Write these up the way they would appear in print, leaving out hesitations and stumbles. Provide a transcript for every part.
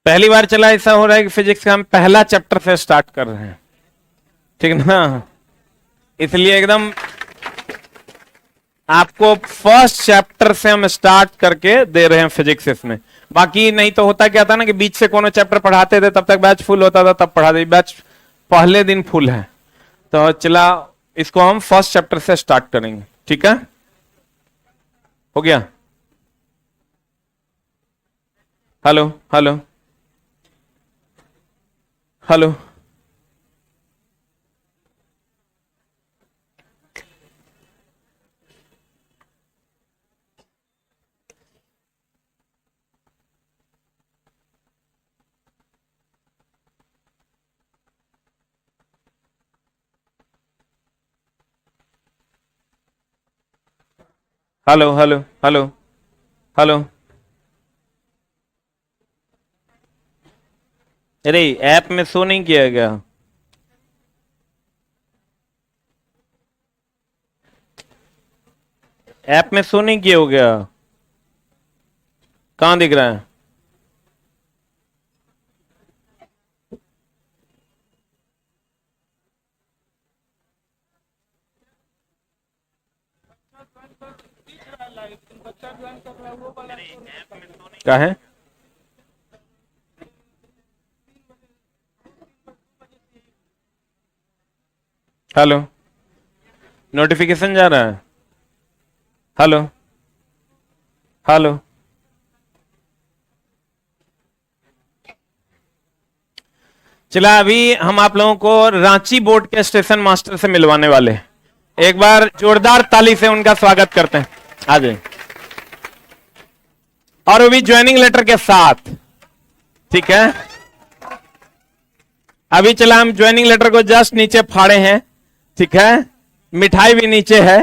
पहली बार चला ऐसा हो रहा है कि फिजिक्स का हम पहला चैप्टर से स्टार्ट कर रहे हैं, ठीक ना। इसलिए एकदम आपको फर्स्ट चैप्टर से हम स्टार्ट करके दे रहे हैं फिजिक्स इसमें। बाकी नहीं तो होता क्या था ना कि बीच से कोनो चैप्टर पढ़ाते थे, तब तक बैच फुल होता था, तब पढ़ा दे। बैच पहले दिन फुल है, तो चला इसको हम फर्स्ट चैप्टर से स्टार्ट करेंगे, ठीक है। हो गया। Hello hello hello. Hello hello hello hello. अरे ऐप में शो नहीं किया गया। ऐप में शो नहीं किया हो गया। कहां दिख रहा है? क्या है? हेलो, नोटिफिकेशन जा रहा है। Hello hello. चला अभी हम आप लोगों को रांची बोर्ड के स्टेशन मास्टर से मिलवाने वाले हैं। एक बार जोरदार ताली से उनका स्वागत करते हैं। आ जाए। और वो भी ज्वाइनिंग लेटर के साथ, ठीक है। अभी चला हम ज्वाइनिंग लेटर को जस्ट नीचे फाड़े हैं, ठीक है। मिठाई भी नीचे है।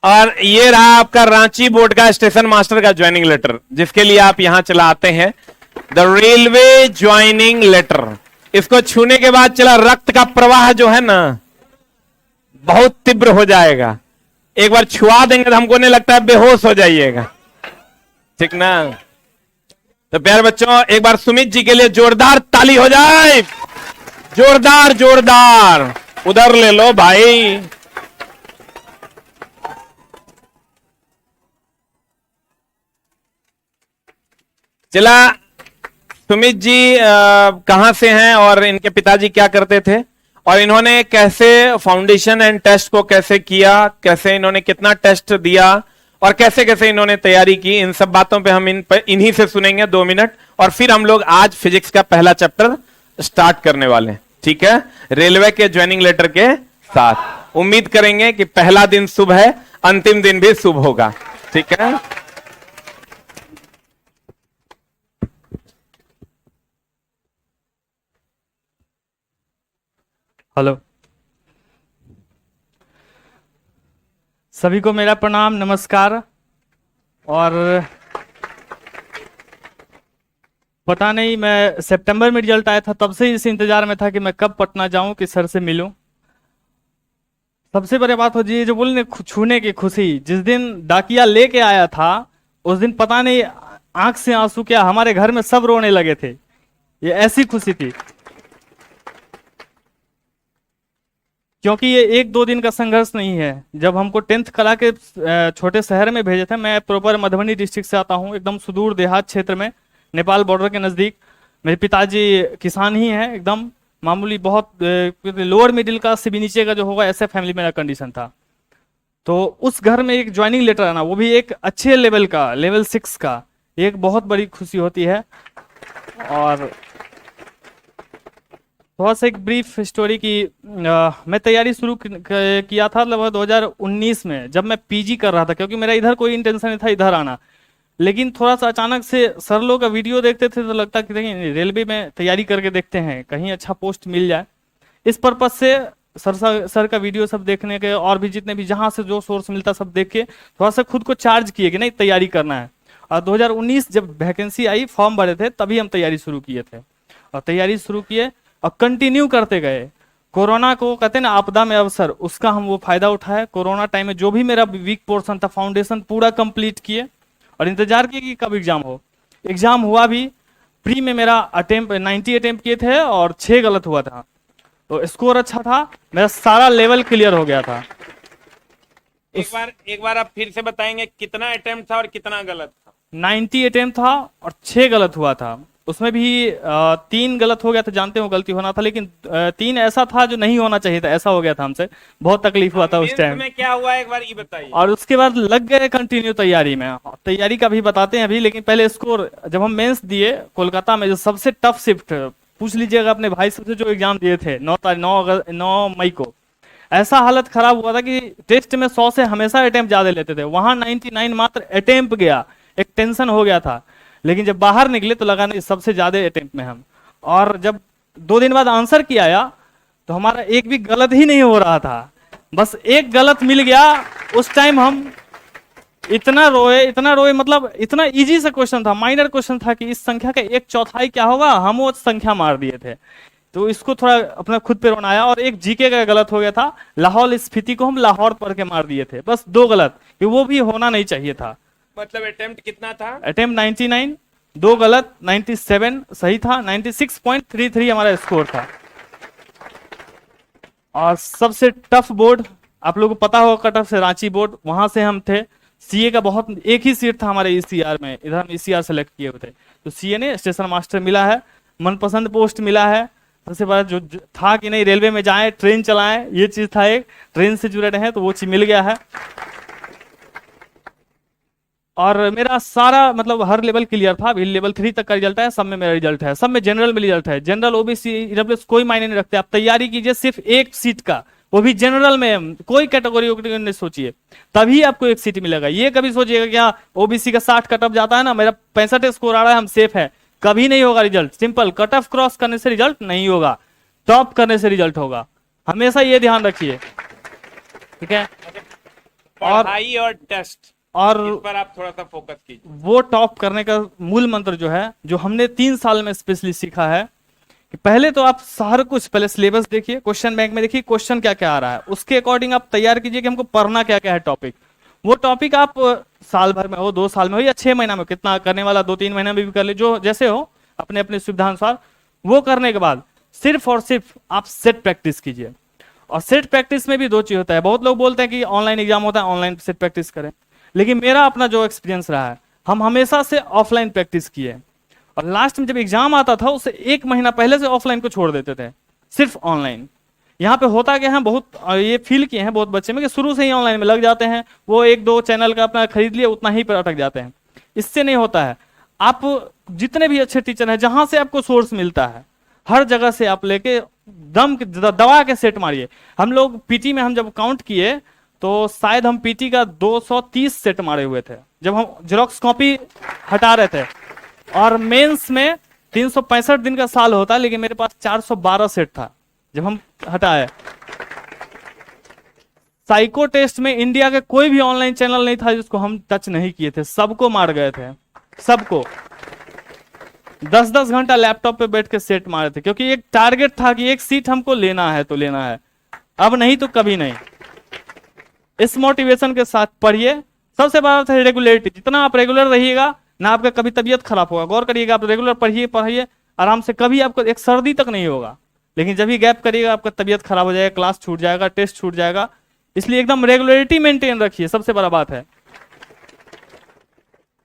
और ये रहा आपका रांची बोर्ड का स्टेशन मास्टर का ज्वाइनिंग लेटर, जिसके लिए आप यहां चला आते हैं। The railway joining letter. इसको छूने के बाद चला रक्त का प्रवाह जो है ना, बहुत तीव्र हो जाएगा। एक बार छुआ देंगे तो हमको नहीं लगता है बेहोश हो जाइएगा, ठीक ना। तो प्यारे बच्चों, एक बार सुमित जी के लिए जोरदार ताली हो जाए। जोरदार जोरदार। उधर ले लो भाई। चला सुमित जी कहां से हैं और इनके पिताजी क्या करते थे, और इन्होंने कैसे फाउंडेशन एंड टेस्ट को कैसे किया, कैसे इन्होंने कितना टेस्ट दिया, और कैसे कैसे इन्होंने तैयारी की, इन सब बातों पे हम इन्हीं से सुनेंगे 2 मिनट। और फिर हम लोग आज फिजिक्स का पहला चैप्टर स्टार्ट करने वाले हैं, ठीक है। रेलवे के ज्वाइनिंग लेटर के साथ उम्मीद करेंगे कि पहला दिन शुभ है, अंतिम दिन भी शुभ होगा, ठीक है। हेलो, सभी को मेरा प्रणाम, नमस्कार। और पता नहीं, मैं सितंबर में रिजल्ट आया था तब से इस इंतजार में था कि मैं कब पटना जाऊं कि सर से मिलूं। सबसे बड़ी बात हो जी, जो बोलने छूने की खुशी, जिस दिन डाकिया लेके आया था उस दिन पता नहीं आंख से आंसू क्या, हमारे घर में सब रोने लगे थे। ये ऐसी खुशी थी, क्योंकि ये 1-2 दिन का संघर्ष नहीं है। जब हमको 10th करा के छोटे शहर में भेजे थे, मैं प्रॉपर मधुबनी डिस्ट्रिक्ट से आता हूँ, एकदम सुदूर देहात क्षेत्र में, नेपाल बॉर्डर के नज़दीक। मेरे पिताजी किसान ही हैं, एकदम मामूली, बहुत लोअर मिडिल क्लास से भी नीचे का जो होगा, ऐसे फैमिली मेरा कंडीशन था। तो उस घर में एक ज्वाइनिंग लेटर आना, वो भी एक अच्छे लेवल का, लेवल 6 का, एक बहुत बड़ी खुशी होती है। और थोड़ा सा एक ब्रीफ स्टोरी की, मैं तैयारी शुरू किया था लगभग 2019 में, जब मैं पीजी कर रहा था, क्योंकि मेरा इधर कोई इंटेंशन नहीं था इधर आना। लेकिन थोड़ा सा अचानक से सर लोग का वीडियो देखते थे तो लगता कि देखिए रेलवे में तैयारी करके देखते हैं, कहीं अच्छा पोस्ट मिल जाए। इस पर्पज से सर का वीडियो सब देखने के, और भी जितने भी जहाँ से जो सोर्स मिलता सब देख के थोड़ा सा खुद को चार्ज किए कि नहीं तैयारी करना है। और 2019 जब वैकेंसी आई, फॉर्म भरे थे, तभी हम तैयारी शुरू किए थे। और तैयारी शुरू किए और कंटिन्यू करते गए। कोरोना को कहते हैं ना आपदा में अवसर, उसका हम वो फायदा उठाए। कोरोना टाइम में जो भी मेरा वीक पोर्शन था, फाउंडेशन पूरा कंप्लीट किए और इंतजार किए कि कब एग्जाम हो। एग्जाम हुआ भी, प्री में मेरा अटेम्प्ट 90 अटेम्प्ट किए थे और 6 गलत हुआ था, तो स्कोर अच्छा था, मेरा सारा लेवल क्लियर हो गया था। एक बार आप फिर से बताएंगे कितना अटेम्प्ट था और कितना गलत था? 90 अटेम्प्ट था और 6 गलत हुआ था। उसमें भी 3 गलत हो गया था, जानते हो गलती होना था, लेकिन 3 ऐसा था जो नहीं होना चाहिए था, ऐसा हो गया था हमसे, बहुत तकलीफ हुआ था उस टाइम में। क्या हुआ एक बार ये बताइए। और उसके बाद लग गए कंटिन्यू तैयारी में, तैयारी का भी बताते हैं अभी, लेकिन पहले स्कोर जब हम मेंस दिए कोलकाता में, जो सबसे टफ शिफ्ट, पूछ लीजिएगा अपने भाई सबसे जो एग्जाम दिए थे 9 मई को, ऐसा हालत खराब हुआ था कि टेस्ट में 100 से हमेशा अटेम्प्ट ज्यादा लेते थे, वहां 99 मात्र अटेम्प्ट गया, एक टेंशन हो गया था। लेकिन जब बाहर निकले तो लगा नहीं सबसे ज्यादा अटेम्प्ट में हम, और जब 2 दिन बाद आंसर किया आया तो हमारा एक भी गलत ही नहीं हो रहा था, बस एक गलत मिल गया। उस टाइम हम इतना रोए, मतलब इतना इजी सा क्वेश्चन था, माइनर क्वेश्चन था कि इस संख्या का 1/4 क्या होगा, हम वो संख्या मार दिए थे, तो इसको थोड़ा अपना खुद पे रोना आया। और एक जीके का गलत हो गया था, लाहौल स्फीति को हम लाहौर पढ़ के मार दिए थे, बस 2 गलत, कि वो भी होना नहीं चाहिए था। मतलब अटेम्प्ट कितना था? अटेम्प्ट 99, 2 गलत, 97 सही था, 96.33 हमारा स्कोर था। और सबसे टफ बोर्ड आप लोगों को पता होगा, कटअफ से रांची बोर्ड, वहां से हम थे। सीए का बहुत एक ही सीट था हमारे ईसीआर में, इधर हम ईसीआर सेलेक्ट किए हुए थे, तो सीए ने स्टेशन मास्टर मिला है, मनपसंद पोस्ट मिला है। सबसे बड़ा जो था कि नहीं रेलवे में जाएं, ट्रेन चलाएं, ये चीज था, एक ट्रेन से जुड़े रहे, तो वो चीज मिल गया है। और मेरा सारा मतलब हर लेवल क्लियर था, अभी लेवल 3 तक का रिजल्ट है, सब में मेरा रिजल्ट है, सब में जनरल में रिजल्ट है। जनरल ओबीसी ईडब्ल्यूएस कोई मायने नहीं रखते, आप तैयारी कीजिए सिर्फ एक सीट का, वो भी जनरल में, कोई कैटेगरी नहीं सोचिए, तभी आपको एक सीट मिलेगा। ये कभी सोचिएगा क्या ओबीसी का 60 कट ऑफ जाता है ना, मेरा 65 स्कोर आ रहा है, हम सेफ है, कभी नहीं होगा result. Simple, cut off cross करने से रिजल्ट नहीं होगा, टॉप करने से रिजल्ट होगा, हमेशा ये ध्यान रखिए, ठीक है। पढ़ाई और टेस्ट और इस पर आप थोड़ा सा फोकस कीजिए। वो टॉप करने का मूल मंत्र जो है, जो हमने 3 साल में स्पेशली सीखा है, कि पहले तो आप सारा कुछ पहले सिलेबस देखिए, क्वेश्चन बैंक में देखिए क्वेश्चन क्या क्या आ रहा है, उसके अकॉर्डिंग आप तैयार कीजिए कि हमको पढ़ना क्या क्या है टॉपिक। वो टॉपिक आप साल भर में हो, 2 साल में हो, या 6 महीना में, कितना करने वाला 2-3 महीना में भी कर ले, जो जैसे हो अपने अपने सुविधा अनुसार। वो करने के बाद सिर्फ और सिर्फ आप सेट प्रैक्टिस कीजिए। और सेट प्रैक्टिस में भी 2 चीज होता है, बहुत लोग बोलते हैं कि ऑनलाइन एग्जाम होता है, ऑनलाइन सेट प्रैक्टिस करें, लेकिन मेरा अपना जो एक्सपीरियंस रहा है, हम हमेशा से ऑफलाइन प्रैक्टिस किए, और लास्ट में जब एग्जाम आता था उससे 1 महीना पहले से ऑफलाइन को छोड़ देते थे, सिर्फ ऑनलाइन। यहाँ पे होता क्या है, बहुत ये फील किए हैं बहुत बच्चे में कि शुरू से ही ऑनलाइन में लग जाते हैं, वो 1-2 चैनल का अपना खरीद लिए, उतना ही पर अटक जाते हैं। इससे नहीं होता है, आप जितने भी अच्छे टीचर हैं, जहां से आपको सोर्स मिलता है, हर जगह से आप लेके दबा के सेट मारिए। हम लोग पीटी में हम जब काउंट किए तो शायद हम पीटी का 230 सेट मारे हुए थे, जब हम जेरोक्स कॉपी हटा रहे थे। और मेंस में 365 दिन का साल होता है, लेकिन मेरे पास 412 सेट था जब हम हटाए। साइको टेस्ट में इंडिया के कोई भी ऑनलाइन चैनल नहीं था जिसको हम टच नहीं किए थे, सबको मार गए थे, सबको 10-10 घंटा लैपटॉप पे बैठ के सेट मारे थे, क्योंकि एक टारगेट था कि एक सीट हमको लेना है तो लेना है, अब नहीं तो कभी नहीं। इस मोटिवेशन के साथ पढ़िए। सबसे बड़ा है रेगुलरिटी, जितना आप रेगुलर रहिएगा ना, आपका कभी तबीयत खराब होगा। गौर करिएगा, आप रेगुलर पढ़िए आराम से, कभी आपको एक सर्दी तक नहीं होगा, लेकिन जब भी गैप करिएगा आपका तबीयत खराब हो जाएगा, क्लास छूट जाएगा, टेस्ट छूट जाएगा। इसलिए एकदम रेगुलरिटी मेंटेन रखिए, सबसे बड़ा बात है।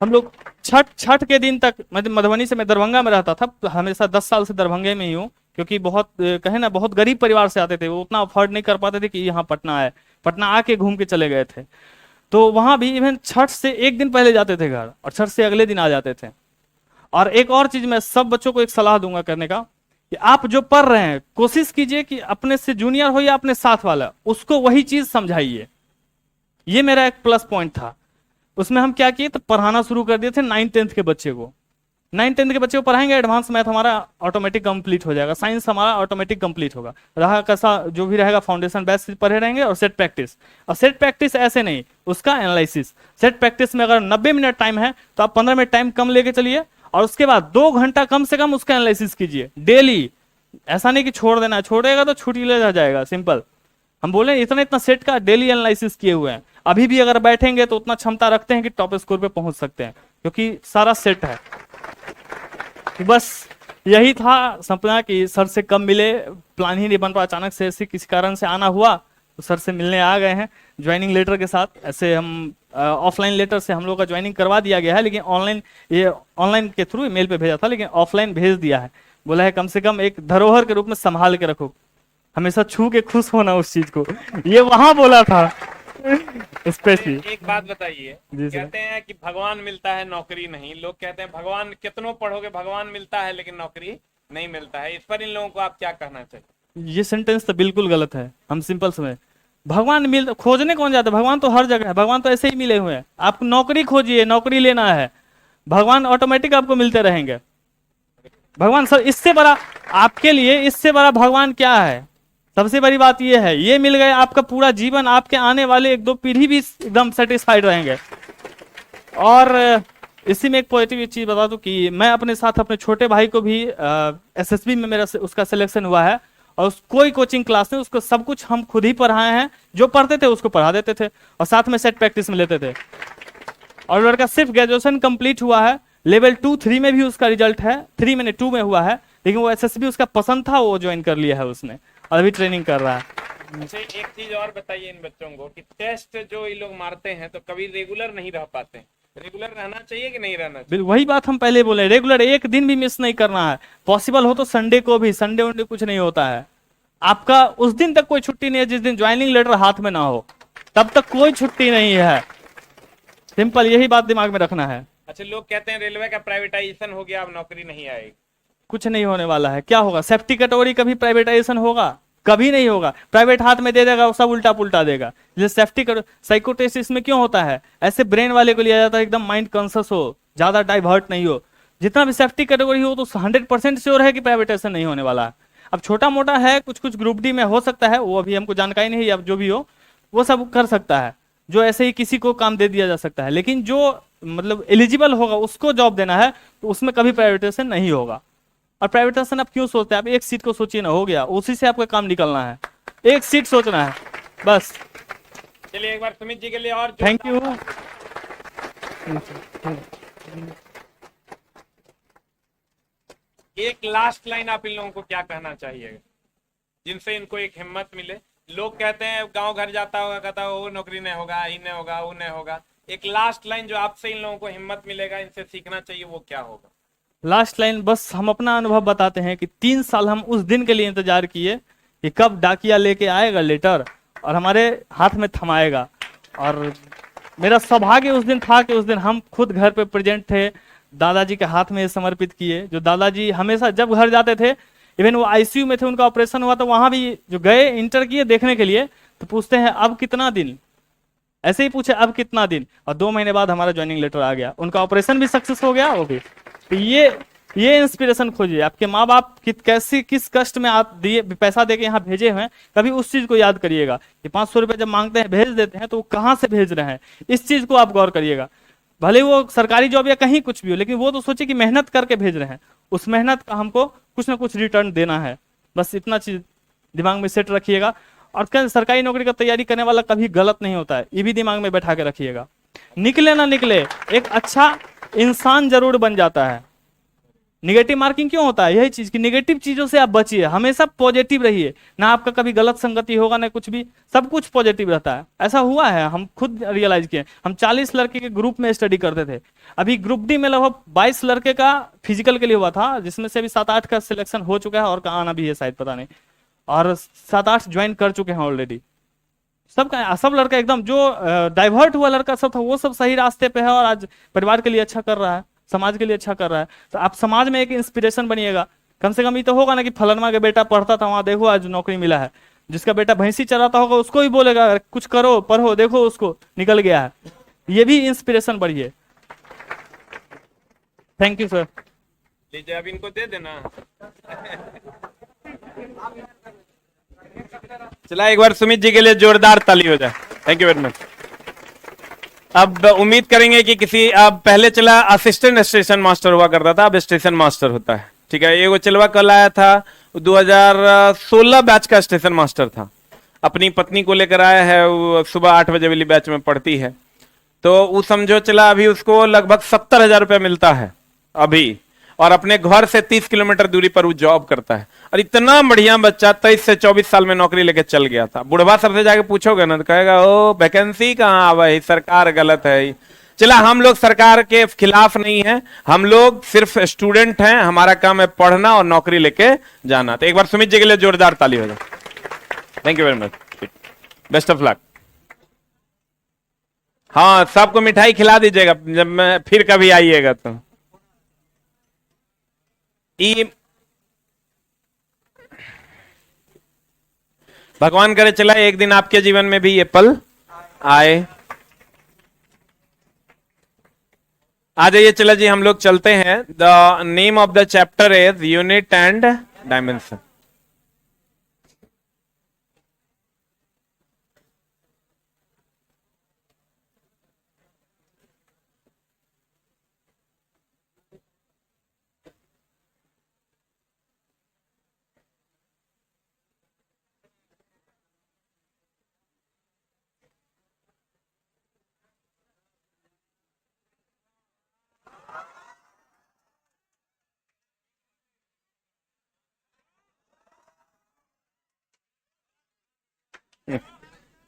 हम लोग छठ के दिन तक, मधुबनी से मैं दरभंगा में रहता था, हमेशा 10 साल से दरभंगे में ही हूँ, क्योंकि बहुत कहे ना बहुत गरीब परिवार से आते थे, वो उतना अफोर्ड नहीं कर पाते थे कि यहाँ पटना है, पटना आके घूम के चले गए थे। तो वहां भी इवन छठ से 1 दिन पहले जाते थे घर, और छठ से अगले दिन आ जाते थे। और एक और चीज मैं सब बच्चों को एक सलाह दूंगा करने का, कि आप जो पढ़ रहे हैं कोशिश कीजिए कि अपने से जूनियर हो या अपने साथ वाला, उसको वही चीज समझाइए। ये मेरा एक प्लस पॉइंट था। उसमें हम क्या किए, तो पढ़ाना शुरू कर दिए थे 9th-10th के बच्चे को। 9th-10th के बच्चे को पढ़ाएंगे, एडवांस मैथ हमारा ऑटोमेटिक कंप्लीट हो जाएगा, साइंस हमारा ऑटोमेटिक कंप्लीट होगा, रहा कैसा जो भी रहेगा फाउंडेशन बेस पढ़े रहेंगे, और सेट प्रैक्टिस। और सेट प्रैक्टिस ऐसे नहीं, उसका एनालिसिस। सेट प्रैक्टिस में अगर 90 मिनट टाइम है तो आप 15 मिनट टाइम कम लेके चलिए, और उसके बाद 2 घंटा कम से कम उसका एनालिसिस कीजिए डेली। ऐसा नहीं कि छोड़ देना, छोड़ेगा तो छुट्टी ले जाएगा। सिंपल हम बोले इतना सेट का डेली एनालिसिस किए हुए हैं, अभी भी अगर बैठेंगे तो उतना क्षमता रखते हैं कि टॉप स्कोर पे पहुंच सकते हैं, क्योंकि सारा सेट है। बस यही था सपना कि सर से कब मिले, प्लान ही नहीं बन पाया, अचानक से ऐसे किसी कारण से आना हुआ तो सर से मिलने आ गए हैं ज्वाइनिंग लेटर के साथ। ऐसे हम ऑफलाइन लेटर से हम लोग का ज्वाइनिंग करवा दिया गया है, लेकिन ऑनलाइन के थ्रू ईमेल पे भेजा था, लेकिन ऑफलाइन भेज दिया है। बोला है कम से कम एक धरोहर के रूप में संभाल के रखो, हमेशा छू के खुश होना उस चीज को, ये वहां बोला था स्पेशली। एक बात बताइए, जी सर। कहते हैं कि भगवान मिलता है नौकरी नहीं, लोग कहते हैं भगवान कितनों पढ़ोगे भगवान मिलता है लेकिन नौकरी नहीं मिलता है, इस पर इन लोगों को आप क्या कहना चाहिए? ये सेंटेंस तो बिल्कुल गलत है। हम सिंपल समझ, भगवान मिल खोजने कौन जाता है? भगवान तो हर जगह है, भगवान तो ऐसे ही मिले हुए हैं। आप नौकरी खोजिए, नौकरी लेना है, भगवान ऑटोमेटिक आपको मिलते रहेंगे। भगवान सर इससे बड़ा आपके लिए, इससे बड़ा भगवान क्या है? सबसे बड़ी बात ये है, ये मिल गए, आपका पूरा जीवन, आपके आने वाले 1-2 पीढ़ी भी एकदम सेटिस्फाइड रहेंगे। और इसी में एक पॉजिटिव चीज बता दूं कि मैं अपने साथ अपने छोटे भाई को भी एसएसबी में मेरा उसका सिलेक्शन हुआ है, और कोई कोचिंग क्लास नहीं, उसको सब कुछ हम खुद ही पढ़ाए हैं। जो पढ़ते थे उसको पढ़ा देते थे और साथ में सेट प्रैक्टिस में लेते थे। और लड़का सिर्फ ग्रेजुएशन कंप्लीट हुआ है, लेवल 2-3 में भी उसका रिजल्ट है, 3 मैंने 2 में हुआ है, लेकिन वो एसएसबी उसका पसंद था, वो ज्वाइन कर लिया है उसने, और अभी ट्रेनिंग कर रहा है। अच्छा, एक चीज और बताइए इन बच्चों को कि टेस्ट जो ये लोग मारते हैं तो कभी रेगुलर नहीं रह पाते हैं, रेगुलर रहना चाहिए कि नहीं रहना चाहिए? वही बात हम पहले बोले, रेगुलर एक दिन भी मिस नहीं करना है। पॉसिबल हो तो संडे को भी, संडे वनडे कुछ नहीं होता है। आपका उस दिन तक कोई छुट्टी नहीं है जिस दिन ज्वाइनिंग लेटर हाथ में ना हो, तब तक कोई छुट्टी नहीं है। सिंपल यही बात दिमाग में रखना है। अच्छा, लोग कहते हैं रेलवे का प्राइवेटाइजेशन हो गया, अब नौकरी नहीं आएगी। कुछ नहीं होने वाला है। क्या होगा? सेफ्टी कैटेगरी कभी प्राइवेटाइजेशन होगा? कभी नहीं होगा। प्राइवेट हाथ में दे देगा, वो सब उल्टा पुल्टा देगा। जैसे सेफ्टी साइकोटेसिस में क्यों होता है? ऐसे ब्रेन वाले को लिया जाता है, एकदम माइंड कॉन्शियस हो, ज्यादा डाइवर्ट नहीं हो। जितना भी सेफ्टी कैटेगरी हो तो 100% श्योर है कि प्राइवेटाइजेशन नहीं होने वाला है। अब छोटा मोटा है, कुछ कुछ ग्रुप डी में हो सकता है, वो अभी हमको जानकारी नहीं है, अब जो भी हो वो सब कर सकता है, जो ऐसे ही किसी को काम दे दिया जा सकता है। लेकिन जो मतलब एलिजिबल होगा उसको जॉब देना है, तो उसमें कभी प्राइवेटाइजेशन नहीं होगा। और प्राइवेटाइजेशन आप क्यों सोचते हैं? आप एक सीट को सोचिए ना, हो गया, उसी से आपका काम निकलना है, एक सीट सोचना है बस। चलिए एक बार सुमित जी के लिए और थैंक यू। एक लास्ट लाइन आप इन लोगों को क्या कहना चाहिए जिनसे इनको एक हिम्मत मिले? लोग कहते हैं गांव घर जाता होगा, कहता है वो नौकरी नहीं होगा, ये नहीं होगा, वो नहीं होगा। एक लास्ट लाइन जो आपसे इन लोगों को हिम्मत मिलेगा, इनसे सीखना चाहिए, वो क्या होगा? लास्ट लाइन बस हम अपना अनुभव बताते हैं कि 3 साल हम उस दिन के लिए इंतजार किए कि कब डाकिया लेके आएगा लेटर और हमारे हाथ में थमाएगा। और मेरा सौभाग्य उस दिन था कि उस दिन हम खुद घर पे प्रेजेंट थे, दादाजी के हाथ में समर्पित किए। जो दादाजी हमेशा जब घर जाते थे, इवन वो आईसीयू में थे, उनका ऑपरेशन हुआ तो वहां भी जो गए इंटर किए देखने के लिए, तो पूछते हैं अब कितना दिन, ऐसे ही पूछे अब कितना दिन, और 2 महीने बाद हमारा ज्वाइनिंग लेटर आ गया। उनका ऑपरेशन भी सक्सेस हो गया, वो भी। तो ये इंस्पिरेशन खोजिए। आपके माँ बाप किस कष्ट में आप दिए, पैसा देके यहाँ भेजे हैं, कभी उस चीज को याद करिएगा कि 500 रुपये जब मांगते हैं, भेज देते हैं, तो वो कहाँ से भेज रहे हैं, इस चीज को आप गौर करिएगा। भले वो सरकारी जॉब या कहीं कुछ भी हो, लेकिन वो तो सोचिए कि मेहनत करके भेज रहे हैं, उस मेहनत का हमको कुछ ना कुछ रिटर्न देना है। बस इतना चीज दिमाग में सेट रखिएगा। और सरकारी नौकरी का तैयारी करने वाला कभी गलत नहीं होता है, ये भी दिमाग में बैठा के रखिएगा। निकले ना निकले, एक अच्छा इंसान जरूर बन जाता है। निगेटिव मार्किंग क्यों होता है? यही चीज कि निगेटिव चीजों से आप बचिए, हमेशा पॉजिटिव रहिए। ना आपका कभी गलत संगति होगा, ना कुछ भी, सब कुछ पॉजिटिव रहता है। ऐसा हुआ है, हम खुद रियलाइज किए। हम 40 लड़के के ग्रुप में स्टडी करते थे। अभी ग्रुप डी में लगभग 22 लड़के का फिजिकल के लिए हुआ था, जिसमें से अभी 7-8 का सिलेक्शन हो चुका है, और का आना भी है शायद, पता नहीं, और 7-8 ज्वाइन कर चुके हैं ऑलरेडी। सब लड़का एकदम जो डाइवर्ट हुआ लड़का सब था, वो सब सही रास्ते पे है और आज परिवार के लिए अच्छा कर रहा है, समाज के लिए अच्छा कर रहा है। तो आप समाज में एक इंस्पिरेशन बनिएगा। कम से कम ये तो होगा ना कि फलनमा के बेटा पढ़ता था, वहां देखो आज नौकरी मिला है। जिसका बेटा भैंसी चराता होगा उसको ही बोलेगा कुछ करो, पढ़ो, देखो उसको निकल गया है। ये भी इंस्पिरेशन बढ़िए। Thank you sir. लीजिए अब इनको दे देना। चला एक बार सुमित जी के लिए जोरदार ताली हो जाए। Thank you very much. अब उम्मीद करेंगे कि किसी, अब पहले चला असिस्टेंट स्टेशन मास्टर हुआ करता था, अब स्टेशन मास्टर होता है, ठीक है। ये वो चलवा कल आया था, 2016 बैच का स्टेशन मास्टर था। अपनी पत्नी को लेकर आया है, वो सुबह 8 बजे वाली बैच में पढ़ती है। तो वो समझो चला अभी उसको लगभग 70,000 रुपया मिलता है अभी, और अपने घर से 30 किलोमीटर दूरी पर वो जॉब करता है। और इतना बढ़िया बच्चा 23 से 24 साल में नौकरी लेके चल गया था। बुढ़वा सबसे जाके पूछोगे ना तो कहेगा ओ वैकेंसी कहाँ आवा है, सरकार गलत है। चला, हम लोग सरकार के खिलाफ नहीं है, हम लोग सिर्फ स्टूडेंट हैं, हमारा काम है पढ़ना और नौकरी लेके जाना। तो एक बार सुमित जी के लिए जोरदार ताली हो जाए। Thank you very much, best of luck. हाँ, सबको मिठाई खिला दीजिएगा जब मैं फिर कभी आइएगा तो। भगवान करे चला एक दिन आपके जीवन में भी ये पल आए। आ जाइए, चला जी हम लोग चलते हैं। The name of the chapter is unit and dimension.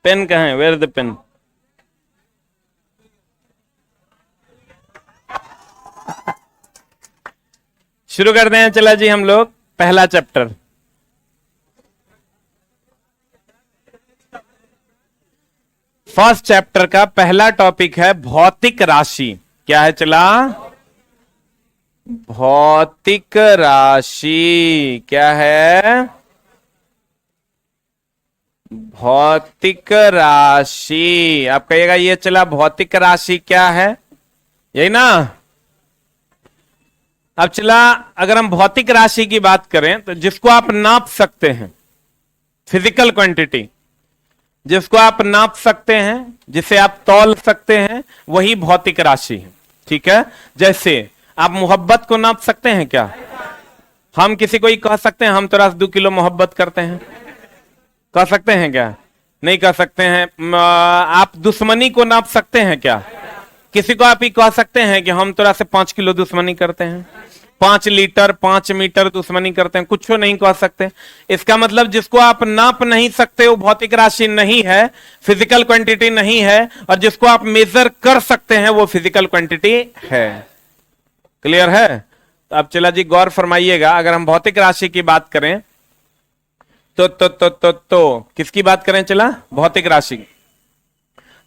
Pen कहाँ है? Where the pen? शुरू करते हैं। चला जी हम लोग पहला चैप्टर। फर्स्ट चैप्टर का पहला टॉपिक है भौतिक राशि। क्या है चला? भौतिक राशि। क्या है? भौतिक राशि। आप कहिएगा ये चला भौतिक राशि क्या है, यही ना? अब चला, अगर हम भौतिक राशि की बात करें तो जिसको आप नाप सकते हैं, फिजिकल क्वांटिटी, जिसको आप नाप सकते हैं, जिसे आप तौल सकते हैं, वही भौतिक राशि है। ठीक है? जैसे आप मोहब्बत को नाप सकते हैं क्या? हम किसी को ही कह सकते हैं हम तेरा 2 किलो मोहब्बत करते हैं? कह सकते हैं क्या? नहीं कह सकते हैं। आप दुश्मनी को नाप सकते हैं क्या? किसी को आप ही कह सकते हैं कि हम तेरा से 5 किलो दुश्मनी करते हैं, 5 लीटर 5 मीटर दुश्मनी करते हैं? कुछ नहीं कह सकते। इसका मतलब जिसको आप नाप नहीं सकते वो भौतिक राशि नहीं है, फिजिकल क्वांटिटी नहीं है, और जिसको आप मेजर कर सकते हैं वो फिजिकल क्वांटिटी है। क्लियर है? तो अब चला जी गौर फरमाइएगा, अगर हम भौतिक राशि की बात करें तो किसकी बात करें? चला भौतिक राशि।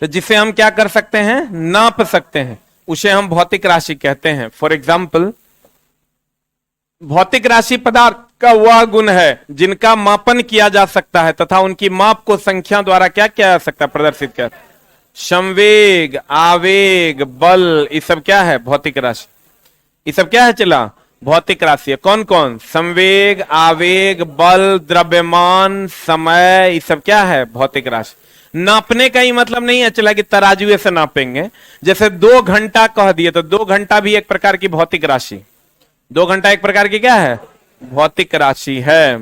तो जिसे हम क्या कर सकते हैं? नाप सकते हैं, उसे हम भौतिक राशि कहते हैं। फॉर एग्जाम्पल, भौतिक राशि पदार्थ का वह गुण है जिनका मापन किया जा सकता है तथा उनकी माप को संख्या द्वारा क्या किया जा सकता है? प्रदर्शित किया। संवेग, आवेग, बल, ये सब क्या है? भौतिक राशि। ये सब क्या है चला? भौतिक राशि है। कौन कौन? संवेग, आवेग, बल, द्रव्यमान, समय, ये सब क्या है? भौतिक राशि। नापने का ही मतलब नहीं है चला कि तराजुए से नापेंगे। जैसे 2 घंटा कह दिए तो 2 घंटा भी एक प्रकार की भौतिक राशि। 2 घंटा एक प्रकार की क्या है? भौतिक राशि है।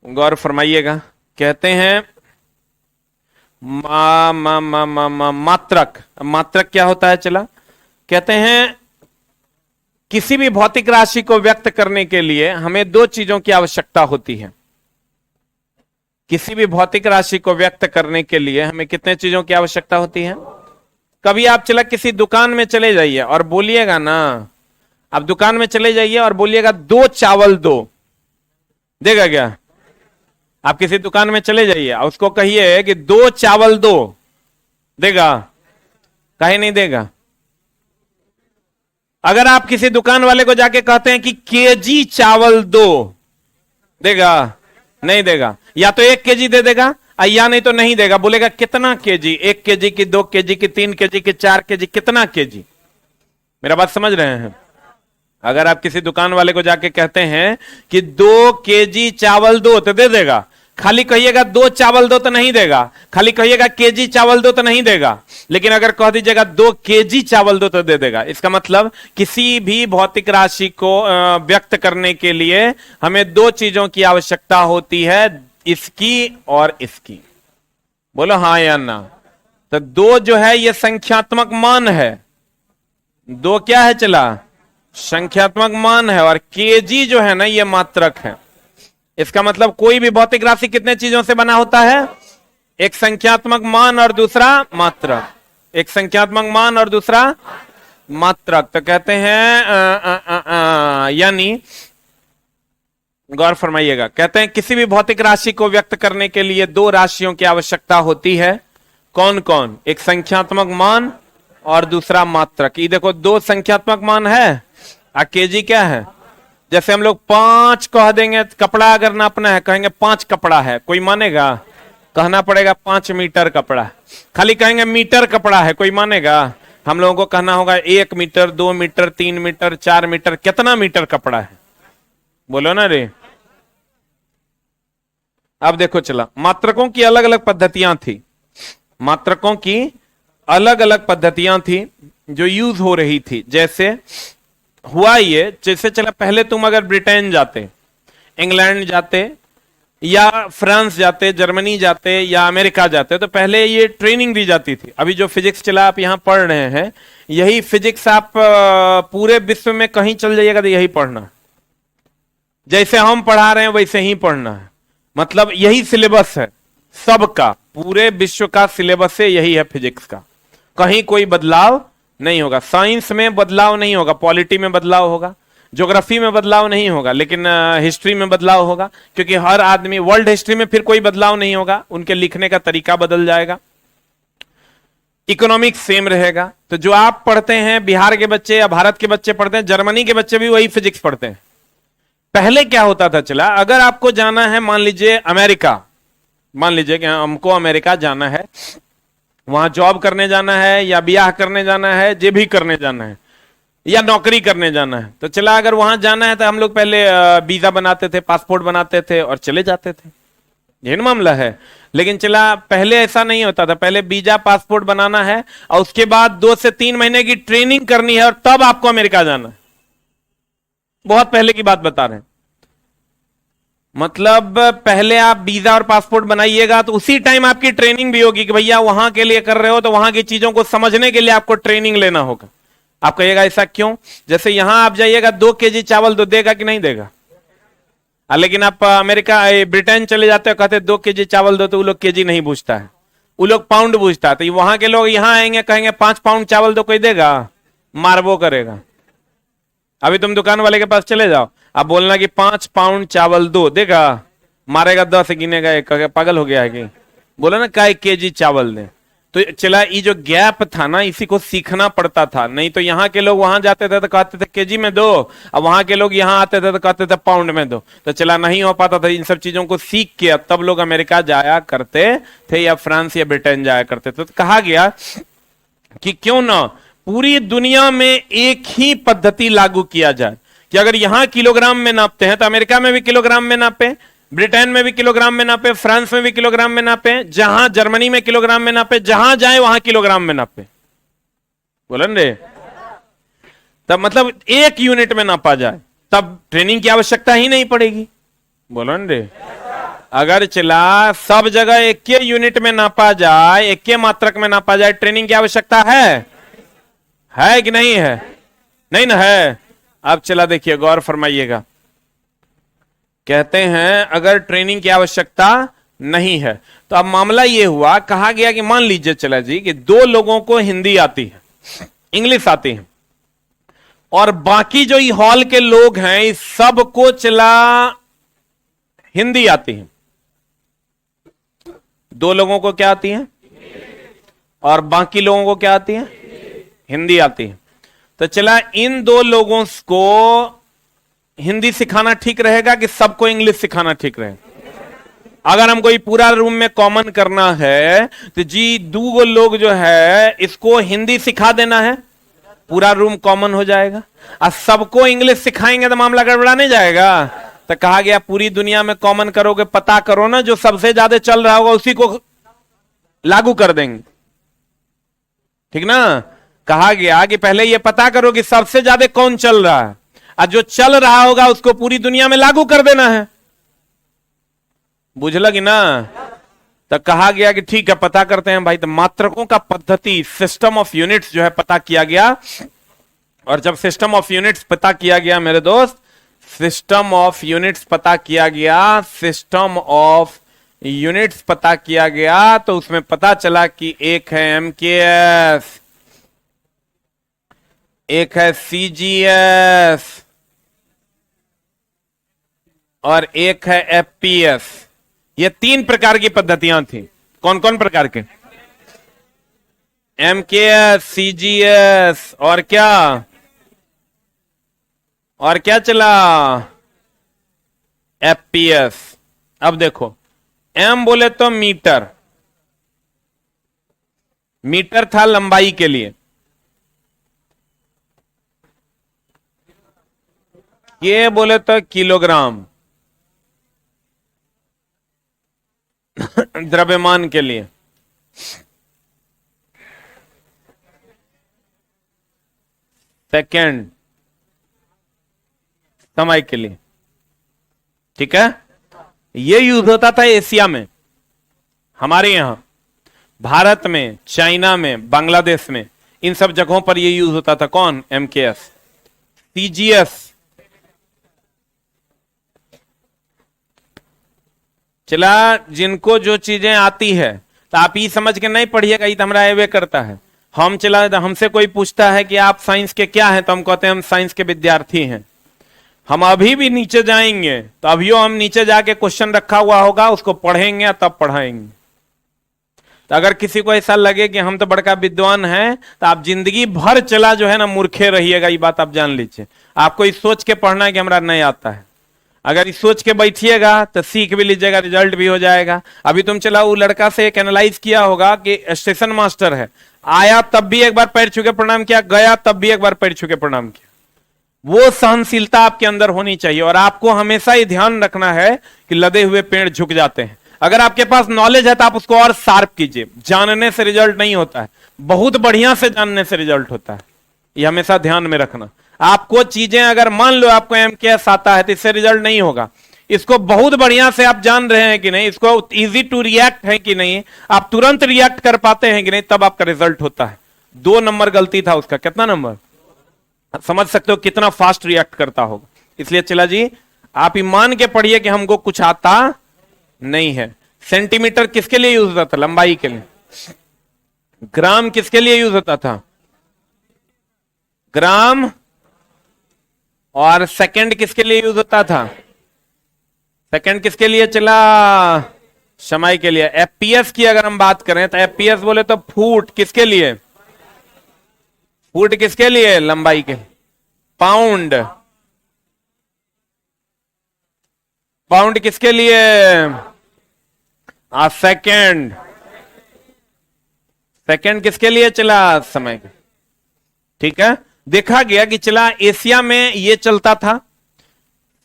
गौर फरमाइएगा। कहते हैं मात्रक। मात्रक क्या होता है चला? कहते हैं किसी भी भौतिक राशि को व्यक्त करने के लिए हमें 2 चीजों की आवश्यकता होती है। किसी भी भौतिक राशि को व्यक्त करने के लिए हमें कितने चीजों की आवश्यकता होती है? कभी आप चला किसी दुकान में चले जाइए और बोलिएगा ना, आप दुकान में चले जाइए और बोलिएगा 2 चावल दो, देगा क्या? आप किसी दुकान में चले जाइए और उसको कहिए कि 2 चावल दो, देगा? काहे नहीं देगा? अगर आप किसी दुकान वाले को जाके कहते हैं कि केजी चावल दो, देगा? नहीं देगा। या तो 1 केजी दे देगा या नहीं तो नहीं देगा। बोलेगा कितना केजी? 1 केजी की, 2 केजी की, 3 केजी की, 4 केजी, कितना केजी? मेरा बात समझ रहे हैं? अगर आप किसी दुकान वाले को जाके कहते हैं कि 2 केजी चावल दो तो दे देगा। खाली कहिएगा 2 चावल दो तो नहीं देगा। खाली कहिएगा केजी चावल दो तो नहीं देगा। लेकिन अगर कह दीजिएगा 2 केजी चावल दो तो दे देगा। इसका मतलब किसी भी भौतिक राशि को व्यक्त करने के लिए हमें 2 चीजों की आवश्यकता होती है, इसकी और इसकी। बोलो हाँ या ना? तो 2 जो है ये संख्यात्मक मान है। 2 क्या है चला? संख्यात्मक मान है, और केजी जो है ना ये मात्रक है। इसका मतलब कोई भी भौतिक राशि कितने चीजों से बना होता है? एक संख्यात्मक मान और दूसरा मात्रक। एक संख्यात्मक मान और दूसरा मात्रक। तो कहते हैं यानी गौर फरमाइएगा, कहते हैं किसी भी भौतिक राशि को व्यक्त करने के लिए दो राशियों की आवश्यकता होती है। कौन कौन? एक संख्यात्मक मान और दूसरा मात्रक। ये देखो दो संख्यात्मक मान है, केजी क्या है? जैसे हम लोग 5 कह देंगे, कपड़ा अगर नापना है कहेंगे 5 कपड़ा है, कोई मानेगा? कहना पड़ेगा 5 मीटर कपड़ा। खाली कहेंगे मीटर कपड़ा है, कोई मानेगा? हम लोगों को कहना होगा 1 मीटर, 2 मीटर, 3 मीटर, 4 मीटर। कितना मीटर कपड़ा है? बोलो ना रे। अब देखो चला, मात्रकों की अलग अलग पद्धतियां थी। मात्रकों की अलग अलग पद्धतियां थी जो यूज हो रही थी। जैसे हुआ ये, जैसे चला पहले तुम अगर ब्रिटेन जाते, इंग्लैंड जाते, या फ्रांस जाते, जर्मनी जाते, या अमेरिका जाते, तो पहले ये ट्रेनिंग दी जाती थी। अभी जो फिजिक्स चला आप यहां पढ़ रहे हैं, यही फिजिक्स आप पूरे विश्व में कहीं चल जाइएगा तो यही पढ़ना। जैसे हम पढ़ा रहे हैं वैसे ही पढ़ना है। मतलब यही सिलेबस है सबका, पूरे विश्व का सिलेबस है यही है फिजिक्स का। कहीं कोई बदलाव नहीं होगा। साइंस में बदलाव नहीं होगा, पॉलिटी में बदलाव होगा, ज्योग्राफी में बदलाव नहीं होगा, लेकिन हिस्ट्री में बदलाव होगा, क्योंकि हर आदमी, वर्ल्ड हिस्ट्री में फिर कोई बदलाव नहीं होगा, उनके लिखने का तरीका बदल जाएगा। इकोनॉमिक्स सेम रहेगा। तो जो आप पढ़ते हैं, बिहार के बच्चे या भारत के बच्चे पढ़ते हैं, जर्मनी के बच्चे भी वही फिजिक्स पढ़ते हैं। पहले क्या होता था चला, अगर आपको जाना है मान लीजिए अमेरिका, मान लीजिए कि हमको अमेरिका जाना है, वहां जॉब करने जाना है, या ब्याह करने जाना है, जे भी करने जाना है, या नौकरी करने जाना है, तो चला अगर वहां जाना है तो हम लोग पहले वीजा बनाते थे, पासपोर्ट बनाते थे और चले जाते थे। यही मामला है। लेकिन चला पहले ऐसा नहीं होता था। पहले वीजा पासपोर्ट बनाना है और उसके बाद 2 से 3 महीने की ट्रेनिंग करनी है और तब आपको अमेरिका जाना है। बहुत पहले की बात बता रहे हैं। मतलब पहले आप वीजा और पासपोर्ट बनाइएगा तो उसी टाइम आपकी ट्रेनिंग भी होगी कि भैया वहां के लिए कर रहे हो तो वहां की चीजों को समझने के लिए आपको ट्रेनिंग लेना होगा। आप कहिएगा ऐसा क्यों? जैसे यहां आप जाइएगा 2 केजी चावल तो देगा कि नहीं देगा? लेकिन आप अमेरिका, ब्रिटेन चले जाते हो, कहते 2 केजी चावल दो, तो वो लोग केजी नहीं पूछता है, वो लोग पाउंड पूछता है। तो वहां के लोग यहां आएंगे, कहेंगे 5 पाउंड चावल दो, कोई देगा? मारबो करेगा। अभी तुम दुकान वाले के पास चले जाओ, आप बोलना कि 5 पाउंड चावल दो, देगा? मारेगा 10 गिनेगा, एक पागल हो गया है कि? बोला ना का 1 केजी चावल दे। तो चला ये जो गैप था ना, इसी को सीखना पड़ता था। नहीं तो यहाँ के लोग वहां जाते थे तो कहते थे केजी में दो, और वहां के लोग यहाँ आते थे तो कहते थे पाउंड में दो। तो चला नहीं हो पाता था। इन सब चीजों को सीख के तब लोग अमेरिका जाया करते थे, या फ्रांस या ब्रिटेन जाया करते थे। तो कहा गया कि क्यों ना पूरी दुनिया में एक ही पद्धति लागू किया जाए, कि अगर यहां किलोग्राम में नापते हैं तो अमेरिका में भी किलोग्राम में नापे, ब्रिटेन में भी किलोग्राम में नापे, फ्रांस में भी किलोग्राम में नापे, जहां जर्मनी में किलोग्राम में नापे, जहां जाए वहां किलोग्राम में नापे। बोलन रे? तब मतलब एक यूनिट में नापा जाए, तब ट्रेनिंग की आवश्यकता ही नहीं पड़ेगी। बोलन रे? अगर चला सब जगह एक के यूनिट में नापा जाए, एक के मात्रक में नापा जाए, ट्रेनिंग की आवश्यकता है कि नहीं है? नहीं ना है। अब चला देखिए, गौर फरमाइएगा। कहते हैं अगर ट्रेनिंग की आवश्यकता नहीं है तो अब मामला यह हुआ, कहा गया कि मान लीजिए चला जी कि 2 लोगों को हिंदी आती है, इंग्लिश आती है, और बाकी जो ये हॉल के लोग हैं इस सबको चला हिंदी आती है। 2 लोगों को क्या आती है और बाकी लोगों को क्या आती है? हिंदी आती है। तो चला इन 2 लोगों को हिंदी सिखाना ठीक रहेगा कि सबको इंग्लिश सिखाना ठीक रहेगा? अगर हमको ये पूरा रूम में कॉमन करना है तो जी 2 लोग जो है इसको हिंदी सिखा देना है, पूरा रूम कॉमन हो जाएगा। और सबको इंग्लिश सिखाएंगे तो मामला गड़बड़ा नहीं जाएगा? तो कहा गया पूरी दुनिया में कॉमन करोगे, पता करो ना जो सबसे ज्यादा चल रहा होगा उसी को लागू कर देंगे। ठीक ना? कहा गया कि पहले ये पता करो कि सबसे ज्यादा कौन चल रहा है, और जो चल रहा होगा उसको पूरी दुनिया में लागू कर देना है। बुझला कि ना? तो कहा गया कि ठीक है पता करते हैं भाई। तो मात्रकों का पद्धति, सिस्टम ऑफ यूनिट्स जो है पता किया गया, और जब सिस्टम ऑफ यूनिट्स पता किया गया मेरे दोस्त, सिस्टम ऑफ यूनिट्स पता किया गया, सिस्टम ऑफ यूनिट्स पता किया गया, तो उसमें पता चला कि एक है एमकेएस, एक है सीजीएस और एक है एफपीएस। ये 3 प्रकार की पद्धतियां थी। कौन कौन प्रकार के? एमकेएस, सीजीएस और क्या, और क्या चला? एफपीएस। अब देखो, एम बोले तो मीटर, मीटर था लंबाई के लिए, ये बोले तो किलोग्राम द्रव्यमान के लिए, सेकेंड समय के लिए। ठीक है, ये यूज होता था एशिया में, हमारे यहां भारत में, चाइना में, बांग्लादेश में, इन सब जगहों पर ये यूज होता था। कौन? एमकेएस। सीजीएस चला, जिनको जो चीजें आती है तो आप ये समझ के नहीं पढ़िएगा ये तो हमरा एवे करता है। हम चला, हमसे कोई पूछता है कि आप साइंस के क्या हैं, तो हम कहते हैं हम साइंस के विद्यार्थी हैं। हम अभी भी नीचे जाएंगे तो अभियो हम नीचे जाके क्वेश्चन रखा हुआ होगा, उसको पढ़ेंगे तब पढ़ाएंगे। तो अगर किसी को ऐसा लगे कि हम तो बड़का विद्वान हैं, तो आप जिंदगी भर चला जो है ना मूर्खे रहिएगा, ये बात आप जान लीजिए। आपको इस सोच के पढ़ना है कि हमरा नहीं आता है। अगर इस सोच के बैठिएगा तो सीख भी लीजिएगा, रिजल्ट भी हो जाएगा। अभी तुम चला वो लड़का से एक एनालाइज किया होगा कि स्टेशन मास्टर है, आया तब भी एक बार पैर छू के प्रणाम किया, गया तब भी एक बार पैर छू के प्रणाम किया। वो सहनशीलता आपके अंदर होनी चाहिए। और आपको हमेशा ही ध्यान रखना है कि लदे हुए पेड़ झुक जाते हैं। अगर आपके पास नॉलेज है तो आप उसको और शार्प कीजिए। जानने से रिजल्ट नहीं होता है, बहुत बढ़िया से जानने से रिजल्ट होता है। ये हमेशा ध्यान में रखना। आपको चीजें अगर मान लो आपको एमकेएस आता है तो इससे रिजल्ट नहीं होगा। इसको बहुत बढ़िया से आप जान रहे हैं कि नहीं, इसको इजी टू रिएक्ट है कि नहीं, आप तुरंत रिएक्ट कर पाते हैं कि नहीं, तब आपका रिजल्ट होता है। 2 नंबर गलती था उसका। कितना नंबर? आप समझ सकते हो कितना फास्ट रिएक्ट करता होगा। इसलिए चला जी, आप ईमान के पढ़िए कि हमको कुछ आता नहीं है। सेंटीमीटर किसके लिए यूज होता था? लंबाई के लिए। ग्राम किसके लिए यूज होता था? ग्राम। और सेकंड किसके लिए यूज होता था? सेकंड किसके लिए चला? समय के लिए। एफपीएस की अगर हम बात करें तो एफपीएस बोले तो फुट किसके लिए? फुट किसके लिए? लंबाई के। पाउंड, पाउंड किसके लिए? सेकंड, सेकंड किसके लिए चला? समय के। ठीक है, देखा गया कि चला एशिया में ये चलता था,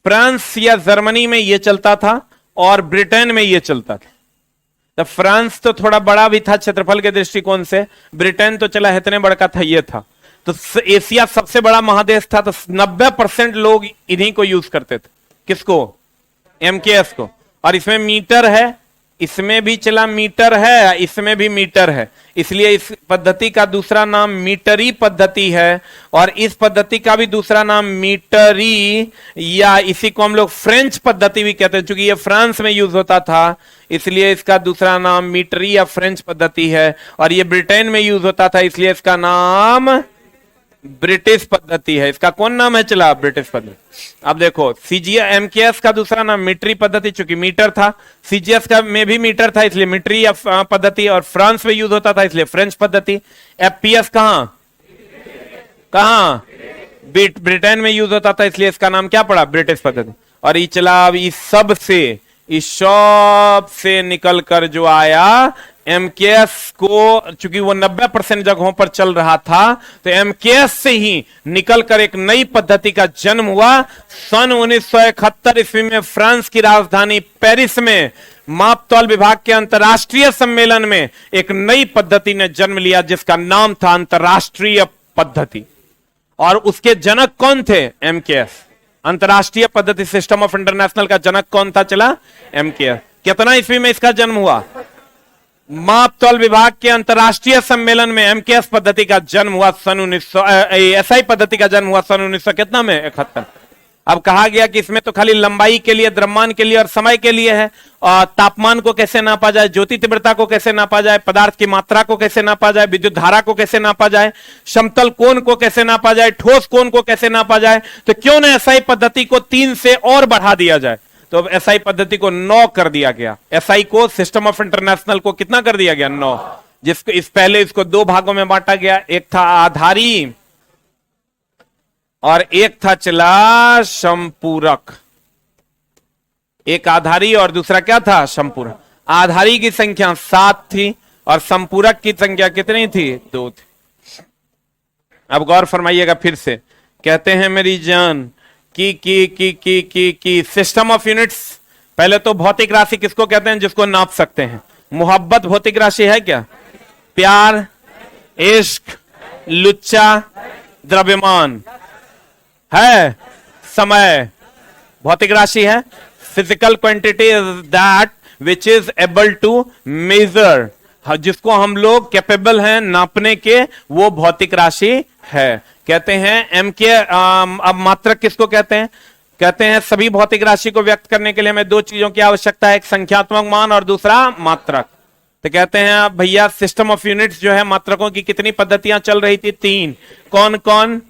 फ्रांस या जर्मनी में ये चलता था, और ब्रिटेन में ये चलता था। तो फ्रांस तो थोड़ा बड़ा भी था क्षेत्रफल के दृष्टिकोण से, ब्रिटेन तो चला इतने बड़ा का था, ये था। तो एशिया सबसे बड़ा महादेश था, तो 90% लोग इन्हीं को यूज करते थे। किसको? एमकेएस को। और इसमें मीटर है, इसमें भी चला मीटर है, इसमें भी मीटर है, इसलिए इस पद्धति का दूसरा नाम मीटरी पद्धति है। और इस पद्धति का भी दूसरा नाम मीटरी, या इसी को हम लोग फ्रेंच पद्धति भी कहते हैं। चूंकि ये फ्रांस में यूज होता था इसलिए इसका दूसरा नाम मीटरी या फ्रेंच पद्धति है। और ये ब्रिटेन में यूज होता था इसलिए इसका नाम ब्रिटिश पद्धति है। इसका कौन नाम है चला? ब्रिटिश पद्धति। अब देखो, सीजीएस एमकेएस का दूसरा नाम मीटरी पद्धति, चूंकि मीटर था। सीजीएस का में भी मीटर था इसलिए मीटरी या पद्धति, और फ्रांस में यूज होता था इसलिए फ्रेंच पद्धति। एफपीएस कहां कहां? ब्रिटेन में यूज होता था इसलिए इसका नाम क्या पड़ा? ब्रिटिश पद्धति। और ये चला, अब इस सब से निकल कर जो आया एमकेएस को, चूंकि वो 90% जगहों पर चल रहा था, तो एमकेएस से ही निकलकर एक नई पद्धति का जन्म हुआ। सन 1971 ईस्वी में फ्रांस की राजधानी पेरिस में मापतौल विभाग के अंतरराष्ट्रीय सम्मेलन में एक नई पद्धति ने जन्म लिया जिसका नाम था अंतरराष्ट्रीय पद्धति। और उसके जनक कौन थे? एमकेएस। अंतरराष्ट्रीय पद्धति, सिस्टम ऑफ इंटरनेशनल का जनक कौन था चला? एमकेएस। कितना ईस्वी में इसका जन्म हुआ? माप तौल विभाग के अंतर्राष्ट्रीय सम्मेलन में एमकेएस पद्धति का जन्म हुआ सन 1900, एसआई पद्धति का जन्म हुआ सन 1900 कितना में 71। अब कहा गया कि इसमें तो खाली लंबाई के लिए, द्रव्यमान के लिए और समय के लिए है, और तापमान को कैसे नापा जाए, ज्योति तीव्रता को कैसे नापा जाए, पदार्थ की मात्रा को कैसे नापा जाए, विद्युत धारा को कैसे नापा जाए, समतल कोण को कैसे नापा जाए, ठोस कोण को कैसे नापा जाए, तो क्यों ना एसआई पद्धति को 3 से और बढ़ा दिया जाए। तो अब एसआई पद्धति को 9 कर दिया गया। एसआई को, सिस्टम ऑफ इंटरनेशनल को कितना कर दिया गया? 9। जिसको इस पहले इसको 2 भागों में बांटा गया, एक था आधारी और एक था चला संपूरक। एक आधारी और दूसरा क्या था? संपूरक। आधारी की संख्या 7 थी और संपूरक की संख्या कितनी थी? 2 थी। अब गौर फरमाइएगा फिर से, कहते हैं मेरी जान की सिस्टम ऑफ यूनिट्स। पहले तो भौतिक राशि किसको कहते हैं? जिसको नाप सकते हैं। मोहब्बत भौतिक राशि है क्या? प्यार, इश्क, लुच्चा द्रव्यमान है, समय भौतिक राशि है। Physical quantity is that which is able to measure, जिसको हम लोग कैपेबल हैं नापने के, वो भौतिक राशि है। कहते हैं एम के। अब मात्रक किसको कहते हैं? कहते हैं सभी भौतिक राशि को व्यक्त करने के लिए हमें 2 चीजों की आवश्यकता है, एक संख्यात्मक मान और दूसरा मात्रक। तो कहते हैं भैया सिस्टम ऑफ यूनिट्स जो है, मात्रकों की कितनी पद्धतियां चल रही थी? 3। कौन कौन?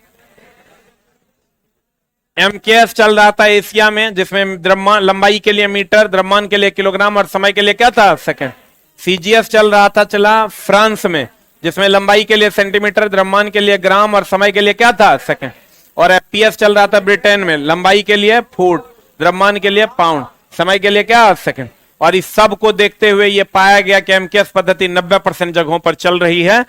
एमकेएस चल रहा था एशिया में, जिसमें द्रव्यमान, लंबाई के लिए मीटर, द्रव्यमान के लिए किलोग्राम और समय के लिए क्या था? सेकंड। सीजीएस चल रहा था चला फ्रांस में, जिसमें लंबाई के लिए सेंटीमीटर, द्रव्यमान के लिए ग्राम और समय के लिए क्या था? सेकंड। और एफपीएस चल रहा था ब्रिटेन में, लंबाई के लिए फुट, द्रव्यमान के लिए पाउंड, समय के लिए क्या? सेकंड। और इस सब को देखते हुए यह पाया गया कि एमकेएस पद्धति 90% जगहों पर चल रही है।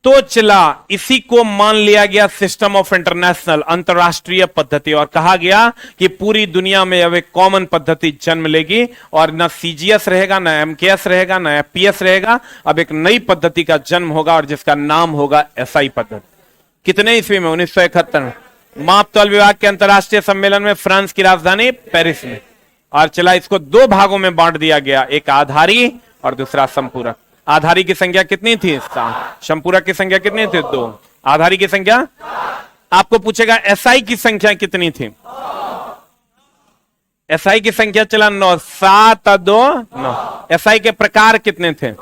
तो चला इसी को मान लिया गया सिस्टम ऑफ इंटरनेशनल, अंतरराष्ट्रीय पद्धति, और कहा गया कि पूरी दुनिया में अब एक कॉमन पद्धति जन्म लेगी और न सीजीएस रहेगा, न एमकेएस रहेगा, न एफपीएस रहेगा। अब एक नई पद्धति का जन्म होगा और जिसका नाम होगा एसआई पद्धति। कितने ईस्वी में? 1971। माप तौल विभाग के अंतरराष्ट्रीय सम्मेलन में फ्रांस की राजधानी पेरिस में। और चला इसको 2 भागों में बांट दिया गया, एक आधारी और दूसरा संपूरक। आधारी की संख्या कितनी थी? 7। संपूरक की संख्या कितनी थी? 2। आधारी की संख्या, आपको पूछेगा एसआई की संख्या कितनी थी? एसआई की संख्या चला 9। 7 और 2 9। एसआई के प्रकार कितने थे?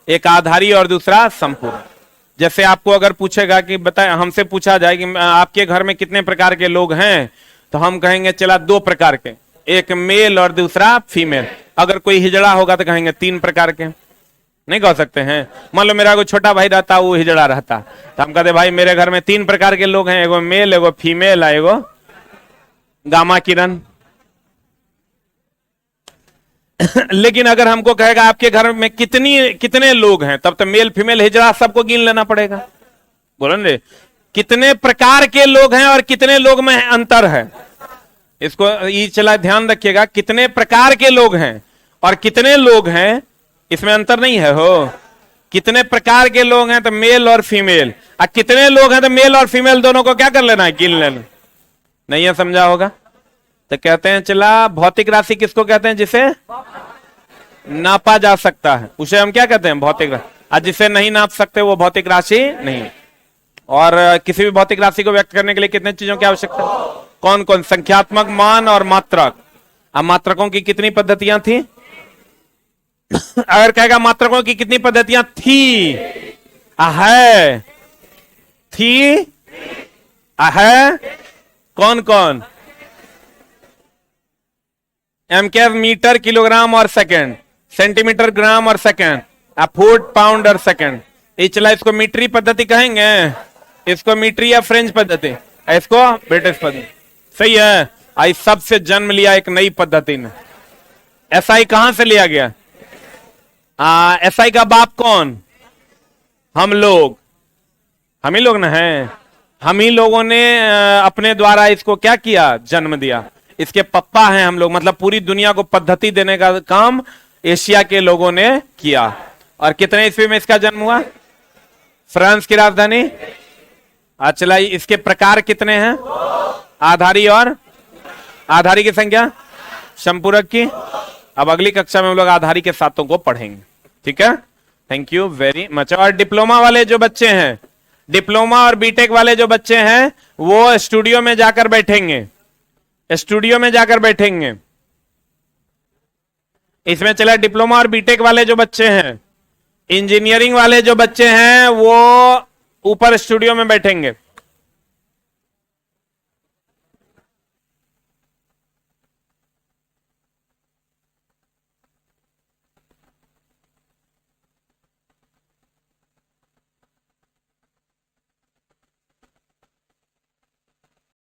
एक आधारी और दूसरा संपूरक। जैसे आपको अगर पूछेगा कि बताए, हमसे पूछा जाए कि आपके घर में कितने प्रकार के लोग हैं, तो हम कहेंगे चला 2 प्रकार के, एक मेल और दूसरा फीमेल। अगर कोई हिजड़ा होगा तो कहेंगे 3 प्रकार के। नहीं कह सकते हैं। मान लो मेरा कोई छोटा भाई रहता, वो हिजड़ा रहता, तो हम कहते भाई मेरे घर में 3 प्रकार के लोग हैं, एगो मेल, एगो फीमेल, एगो गामा किरण। लेकिन अगर हमको कहेगा आपके घर में कितने लोग हैं, तब तो मेल फीमेल हिजड़ा सबको गिन लेना पड़ेगा। बोलो ना, कितने प्रकार के लोग हैं और कितने लोग में अंतर है। इसको ये चला ध्यान रखिएगा, कितने प्रकार के लोग हैं और कितने लोग हैं, इसमें अंतर नहीं है। हो कितने प्रकार के लोग हैं तो मेल और फीमेल, और कितने लोग हैं तो मेल और फीमेल दोनों को क्या कर लेना है? गिन लेना। नहीं है, समझा होगा। तो कहते हैं चला भौतिक राशि किसको कहते हैं? जिसे नापा जा सकता है उसे हम क्या कहते हैं? भौतिक राशि। और जिसे नहीं नाप सकते वो भौतिक राशि नहीं। और किसी भी भौतिक राशि को व्यक्त करने के लिए कितने चीजों की आवश्यकता है? कौन कौन? संख्यात्मक, मान और मात्रक। अब मात्रकों की कितनी पद्धतियां थी? अगर कहेगा मात्रकों की कितनी पद्धतियां थी, है, थी, है, कौन कौन? एमकेएस मीटर, किलोग्राम और सेकंड, सेंटीमीटर, ग्राम और सेकंड, फुट, पाउंड और सेकंड। ये चला, इसको मीटरी पद्धति कहेंगे, इसको मीटरी या फ्रेंच पद्धति, इसको ब्रिटिश पद्धति। सही है। आई सबसे जन्म लिया एक नई पद्धति ने। एसआई कहां से लिया गया? एसआई का बाप कौन? हम लोग, हम ही लोग ना हैं। हम ही लोगों ने अपने द्वारा इसको क्या किया? जन्म दिया। इसके पप्पा हैं हम लोग, मतलब पूरी दुनिया को पद्धति देने का काम एशिया के लोगों ने किया। और कितने ईस्वी में इसका जन्म हुआ? फ्रांस की राजधानी। चला, इसके प्रकार कितने हैं? आधारी और आधारी की संख्या, संपूरक की। अब अगली कक्षा में हम लोग आधारी के 7 को पढ़ेंगे। ठीक है, थैंक यू वेरी मच। और डिप्लोमा वाले जो बच्चे हैं, डिप्लोमा और बीटेक वाले जो बच्चे हैं, वो स्टूडियो में जाकर बैठेंगे, स्टूडियो में जाकर बैठेंगे। इसमें चला डिप्लोमा और बीटेक वाले जो बच्चे हैं, इंजीनियरिंग वाले जो बच्चे हैं वो ऊपर स्टूडियो में बैठेंगे।